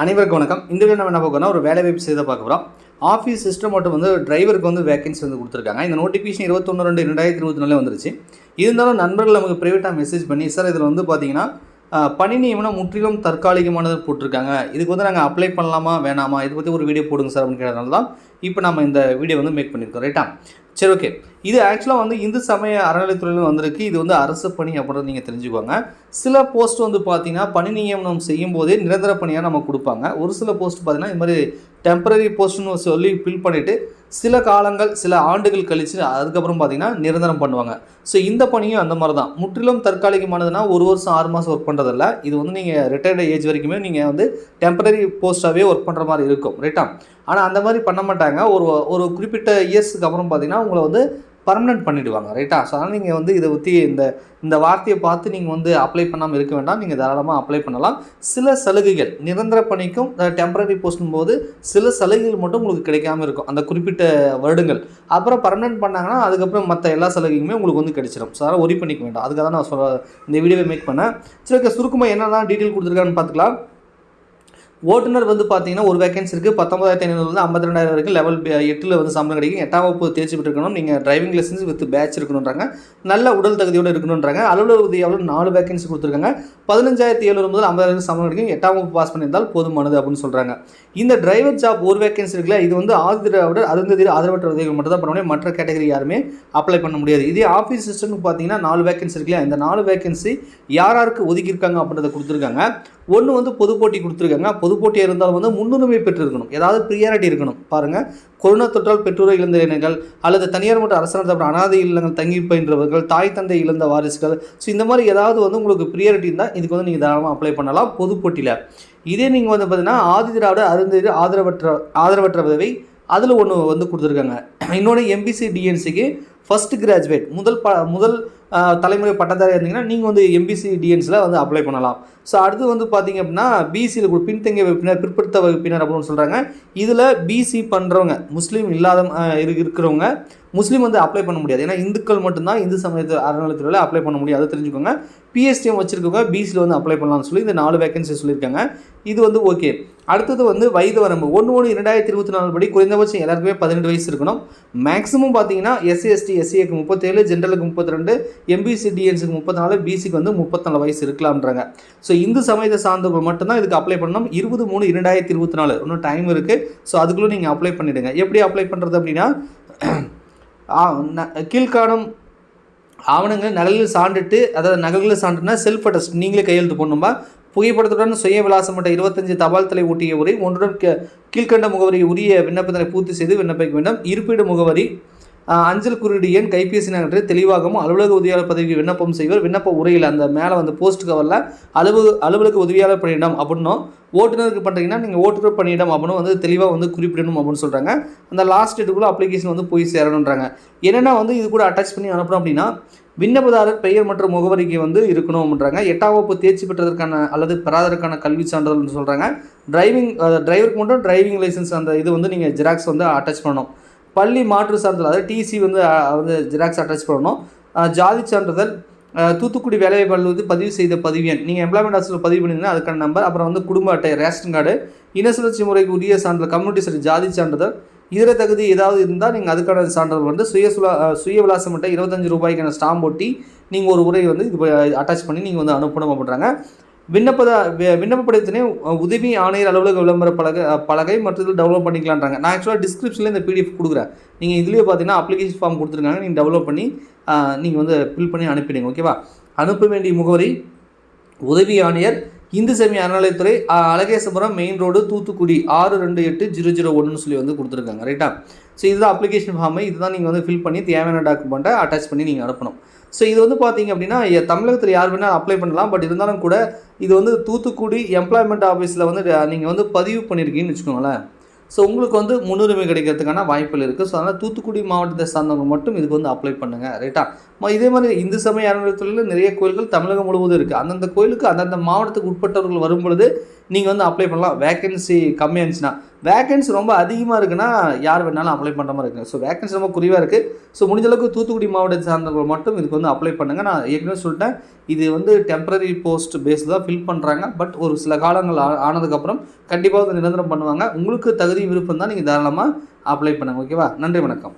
அனைவருக்கும் வணக்கம். இந்த வீடியோ நம்ம என்ன பார்க்கறோம்னா ஒரு வேலை வாய்ப்பு செய்த பார்க்க போகிறோம். ஆஃபீஸ் சிஸ்டம் மட்டும் வந்து டிரைவருக்கு வந்து வேகன்சி வந்து கொடுத்துருக்காங்க. இந்த நோட்டிஃபிகேஷன் 21/2/2024 வந்துருச்சு. இருந்தாலும் நண்பர்கள் நமக்கு ப்ரைவேட்டாக மெசேஜ் பண்ணி சார் இதில் வந்து பார்த்தீங்கன்னா பணி நியமனம் முற்றிலும் தற்காலிகமானது போட்டிருக்காங்க. இதுக்கு வந்து நாங்கள் அப்ளை பண்ணலாமா வேணாமா இதை பற்றி ஒரு வீடியோ போடுங்க சார் அப்படின்னு கேட்டதுனால தான் இப்போ நம்ம இந்த வீடியோ வந்து மேக் பண்ணியிருக்கோம். ரைட்டா? சரி, ஓகே. இது ஆக்சுவலாக வந்து இந்து சமய அறநிலைத்துறையில் வந்திருக்கு. இது வந்து அரசு பணி அப்படின்றது நீங்கள் தெரிஞ்சுக்கோங்க. சில போஸ்ட் வந்து பார்த்தீங்கன்னா பணி நியமனம் செய்யும் போதே நிரந்தர பணியாக நம்ம கொடுப்பாங்க. ஒரு சில போஸ்ட் பார்த்தீங்கன்னா இது மாதிரி டெம்பரரி போஸ்ட்னு சொல்லி ஃபில் பண்ணிவிட்டு சில காலங்கள் சில ஆண்டுகள் கழித்து அதுக்கப்புறம் பார்த்தீங்கன்னா நிரந்தரம் பண்ணுவாங்க. ஸோ இந்த பணியும் அந்த மாதிரி தான். முற்றிலும் தற்காலிகமானதுன்னா 1 வருஷம் 6 மாதம் ஒர்க் பண்ணுறதில்ல. இது வந்து நீங்கள் ரிட்டையர்டு ஏஜ் வரைக்குமே நீங்கள் வந்து டெம்பரரி போஸ்ட்டாகவே ஒர்க் பண்ணுற மாதிரி இருக்கும். ரைட்டா? ஆனால் அந்த மாதிரி பண்ண மாட்டாங்க. ஒரு குறிப்பிட்ட இயர்ஸுக்கு அப்புறம் பார்த்தீங்கன்னா உங்களை வந்து பர்மனெண்ட் பண்ணிவிடுவாங்க. ரைட்டா? ஸோ அதனால் நீங்கள் வந்து இதை பற்றி இந்த வார்த்தையை பார்த்து நீங்கள் வந்து அப்ளை பண்ணாமல் இருக்க வேண்டாம். நீங்கள் தாராளமாக அப்ளை பண்ணலாம். சில சலுகைகள் நிரந்தர பணிக்கும் டெம்பரரி போஸ்ட்டும் போது சில சலுகைகள் மட்டும் உங்களுக்கு கிடைக்காமல் இருக்கும் அந்த குறிப்பிட்ட வருடங்கள். அப்புறம் பர்மனெண்ட் பண்ணாங்கன்னா அதுக்கப்புறம் மற்ற எல்லா சலுகையுமே உங்களுக்கு வந்து கிடைச்சிடும். ஸோ அதனால் ஒரி பண்ணிக்க வேண்டாம். அதுக்காக தான் நான் இந்த வீடியோவை மேக் பண்ணேன். சரி, சுருக்கமாக என்னெல்லாம் டீட்டெயில் கொடுத்துருக்கான்னு பார்த்துக்கலாம். ஓட்டுநர் வந்து பார்த்தீங்கன்னா ஒரு வேகன்சி இருக்குது. 19,500 52,000 வரைக்கும் லெவல் 8 வந்து சம்பளம் கிடைக்கும். 8ஆம் வகுப்பு தேர்ச்சி பெற்றிருக்கணும். நீங்கள் டிரைவிங் லைசன்ஸ் வித் பேட்ச் இருக்கணுன்றாங்க. நல்ல உடல் தகுதியோடு இருக்கணுன்றாங்க. அலுவலக உதவியாளர் 4 வேகன்சி கொடுத்துருக்காங்க. 15,700 முதல் 50,000 சம்பளம் கிடைக்கும். 8ஆம் வகுப்பு பாஸ் பண்ணியிருந்தால் போதுமானது அப்படின்னு சொல்கிறாங்க. இந்த டிரைவர் ஜாப் ஒரு வேகன்சி இருக்குல்ல, இது வந்து ஆதிதிராவிடர் அருந்ததி ஆதரவற்ற விதைகள் மட்டும் தான் பண்ண முடியும். மற்ற கேட்டகரி யாருமே அப்ளை பண்ண முடியாது. இதே ஆஃபீஸ் சிஸ்டம்னு பார்த்தீங்கன்னா 4 வேகன்சி இருக்குல்ல, இந்த 4 வேகன்சி யாருக்கு ஒதுக்கியிருக்காங்க அப்படின்றத கொடுத்துருக்காங்க. ஒன்று வந்து பொது போட்டி கொடுத்துருக்காங்க. பொது போட்டியாக இருந்தாலும் வந்து முன்னுரிமை பெற்றிருக்கணும். ஏதாவது ப்ரியாரிட்டி இருக்கணும். பாருங்கள், கொரோனா தொற்றால் பெற்றோரை இழந்த இளைஞர்கள் அல்லது தனியார் மற்றும் அரசு நடத்தப்பட்ட அனாதை இல்லங்கள் தங்கி பயின்றவர்கள், தாய் தந்தை இழந்த வாரிசுகள், ஸோ இந்த மாதிரி ஏதாவது வந்து உங்களுக்கு ப்ரியாரிட்டி இருந்தால் இதுக்கு வந்து நீங்கள் தாராளமாக அப்ளை பண்ணலாம் பொது போட்டியில். இதே நீங்கள் வந்து பார்த்தீங்கன்னா ஆதிதிராவிட அருந்ததி ஆதரவற்ற விதவை அதில் ஒன்று வந்து கொடுத்துருக்காங்க. இன்னொன்று எம்பிசி டிஎன்சிக்கு ஃபஸ்ட் கிராஜுவேட் முதல் தலைமுறை பட்டதாரியாக இருந்தீங்கன்னா நீங்கள் வந்து எம்பிசி டிஎன்சியில் வந்து அப்ளை பண்ணலாம். ஸோ அடுத்து வந்து பார்த்தீங்க அப்படின்னா பிசியில் பின்தங்கிய வகுப்பினர் பிற்படுத்த வகுப்பினர் அப்படின்னு சொல்கிறாங்க. இதில் பிசி பண்ணுறவங்க முஸ்லீம் இல்லாத இருக்கிறவங்க முஸ்லீம் வந்து அப்ளை பண்ண முடியாது. ஏன்னா இந்துக்கள் மட்டும்தான் இந்து சமயத்து அறநிலையத்துறையில் அப்ளை பண்ண முடியாது. அதை தெரிஞ்சுக்கோங்க. பிஎஸ்டிஎம் வச்சுருக்கவங்க பிசியில் வந்து அப்ளை பண்ணலாம்னு சொல்லி இந்த 4 வேகன்சி சொல்லியிருக்காங்க. இது வந்து ஓகே. அடுத்தது வந்து வயது வரம்பு 1/1/2024 படி குறைந்தபட்சம் எல்லாருக்குமே 18 வயசு இருக்கணும். மேக்ஸிமம் பார்த்தீங்கன்னா SC ST SCக்கு 37, ஜென்ரலுக்கு 32, எம்பிசி டிஎன்சிக்கு 34, பிசிக்கு வந்து 34 வயசு இருக்கலாம்ன்றாங்க. ஸோ இந்து சமயத்தை சார்ந்தவர்கள் மட்டும்தான் இதுக்கு அப்ளை பண்ணணும். 20/3/2024 இன்னும் டைம் இருக்குது. ஸோ அதுக்குள்ளே நீங்கள் அப்ளை பண்ணிவிடுங்க. எப்படி அப்ளை பண்ணுறது அப்படின்னா கீழ்காணும் ஆவணங்கள் நகல்கள் சான்றிட்டு, அதாவது நகல்கள் சான்றுனா செல்ஃப் அட்டஸ்ட் நீங்களே கையெழுத்து போடணுமா. புகைப்படத்துடன் சுய விலாசம் மட்ட 25 தபால் தலை ஒட்டிய உரை ஒன்றுடன் கீழ்கண்ட முகவரி உரிய விண்ணப்பத்தினை பூர்த்தி செய்து விண்ணப்பிக்க வேண்டும். இருப்பிட முகவரி, அஞ்சல் குறியீடு எண், கைபேசி நகற்று தெளிவாகவும் அலுவலக உதவியாளர் பதவிக்கு விண்ணப்பம் செய்வர். விண்ணப்ப உரையில் அந்த மேலே வந்து போஸ்ட் கவரில் அலுவலக உதவியாளர் பணியிடம் அப்படின்னும், ஓட்டுநருக்கு பண்ணுறீங்கன்னா நீங்கள் ஓட்டுநர் பணியிடம் அப்படின்னு வந்து தெளிவாக வந்து குறிப்பிடணும் அப்படின்னு சொல்கிறாங்க. அந்த லாஸ்ட் டேட்டுக்குள்ளே அப்ளிகேஷன் வந்து போய் சேரணுன்றாங்க. என்னென்னா வந்து இது கூட அட்டாச் பண்ணி அனுப்புகிறோம் அப்படின்னா விண்ணப்பதாரர் பெயர் மற்றும் முகவரிக்கு வந்து இருக்கணும் அப்படின்றாங்க. 8ஆம் வகுப்பு தேர்ச்சி பெற்றதற்கான அல்லது பெறாததற்கான கல்வி சான்றிதழ்னு சொல்கிறாங்க. டிரைவருக்கு மட்டும் டிரைவிங் லைசன்ஸ் அந்த இது வந்து நீங்கள் ஜெராக்ஸ் வந்து அட்டாச் பண்ணணும். பள்ளி மாற்று சான்றிதழ் அதாவது டிசி வந்து ஜெராக்ஸ் அட்டாச் பண்ணணும். ஜாதி சான்றிதழ், தூத்துக்குடி வேலைவாய்ப்பு வந்து பதிவு செய்த பதிவு எண், நீங்கள் எம்ப்ளாய்மெண்ட் ஆஃபீஸில் பதிவு பண்ணிங்கன்னா அதுக்கான நம்பர், அப்புறம் வந்து குடும்ப அட்டை, ரேஷன் கார்டு, இன சுழற்சி முறைக்கு உரிய சான்றிதழ், கம்யூனிட்டி சர்டிஃபிகேட், ஜாதி சான்றிதழ், இதர தகுதி ஏதாவது இருந்தால் நீங்கள் அதுக்கான சான்றிதழ் வந்து சுய விலாசம் மட்டும் 25 ரூபாய்க்கான ஸ்டாம்ப் ஒட்டி நீங்கள் ஒரு உரை வந்து இது அட்டாச் பண்ணி நீங்கள் வந்து அனுப்பணும் அப்படின்றாங்க. விண்ணப்பப்படுத்தினே உதவி ஆணையர் அலுவலக விளம்பர பலகை மற்றும் டெவலப் பண்ணிக்கலான்றாங்க. நான் ஆக்சுவலாக டிஸ்கிரிப்ஷனில் இந்த பிடிஎஃப் கொடுக்குறேன். நீங்கள் இதுலேயே பார்த்தீங்கன்னா அப்ளிகேஷன் ஃபார்ம் கொடுத்துருக்காங்க. நீங்கள் டெவலப் பண்ணி நீங்கள் வந்து ஃபில் பண்ணி அனுப்பிடுங்க. ஓகேவா? அனுப்ப வேண்டிய முகவரி உதவி ஆணையர் இந்து சமய அறநிலையத்துறை, அழகேசபுரம் மெயின் ரோடு, தூத்துக்குடி 628001 சொல்லி வந்து கொடுத்துருக்காங்க. ரைட்டா? ஸோ இதுதான் அப்ளிகேஷன் ஃபார்மு. இதுதான் நீங்கள் வந்து ஃபில் பண்ணி தேவையான டாக்குமெண்ட்டை அட்டாச் பண்ணி நீங்கள் அனுப்பணும். ஸோ இது வந்து பார்த்தீங்க அப்படின்னா தமிழகத்தில் யார் வேணால் அப்ளை பண்ணலாம். பட் இருந்தாலும் கூட இது வந்து தூத்துக்குடி எம்ப்ளாய்மெண்ட் ஆஃபீஸில் வந்து நீங்கள் வந்து பதிவு பண்ணியிருக்கீங்கன்னு வச்சுக்கோங்களேன். ஸோ உங்களுக்கு வந்து முன்னுரிமை கிடைக்கிறதுக்கான வாய்ப்புகள் இருக்குது. ஸோ அதனால் தூத்துக்குடி மாவட்டத்தை சார்ந்தவங்க மட்டும் இதுக்கு வந்து அப்ளை பண்ணுங்கள். ரைட்டா? இதே மாதிரி இந்து சமய அறநிலையத்துறையில் நிறைய கோயில்கள் தமிழகம் முழுவதும் இருக்குது. அந்தந்த கோயிலுக்கு அந்தந்த மாவட்டத்துக்கு உட்பட்டவர்கள் வரும் பொழுது நீங்கள் வந்து அப்ளை பண்ணலாம். வேக்கன்சி கம்மியாக இருந்துச்சுன்னா. வேக்கன்சி ரொம்ப அதிகமாக இருக்குன்னா யார் வேணாலும் அப்ளை பண்ணுற மாதிரி இருக்குது. ஸோ வேக்கன்சி ரொம்ப குறைவாக இருக்குது. ஸோ முடிஞ்ச அளவுக்கு தூத்துக்குடி மாவட்டத்தை சார்ந்தவர்கள் மட்டும் இதுக்கு வந்து அப்ளை பண்ணுங்கள். நான் ஏற்கனவே சொல்லிட்டேன், இது வந்து டெம்பரரி போஸ்ட் பேஸில் தான் ஃபில் பண்ணுறாங்க. பட் ஒரு சில காலங்கள் ஆனதுக்கப்புறம் கண்டிப்பாக வந்து நிரந்தரம் பண்ணுவாங்க. உங்களுக்கு தகுதி விருப்பம் தான், நீங்கள் தாராளமாக அப்ளை பண்ணுங்கள். ஓகேவா? நன்றி, வணக்கம்.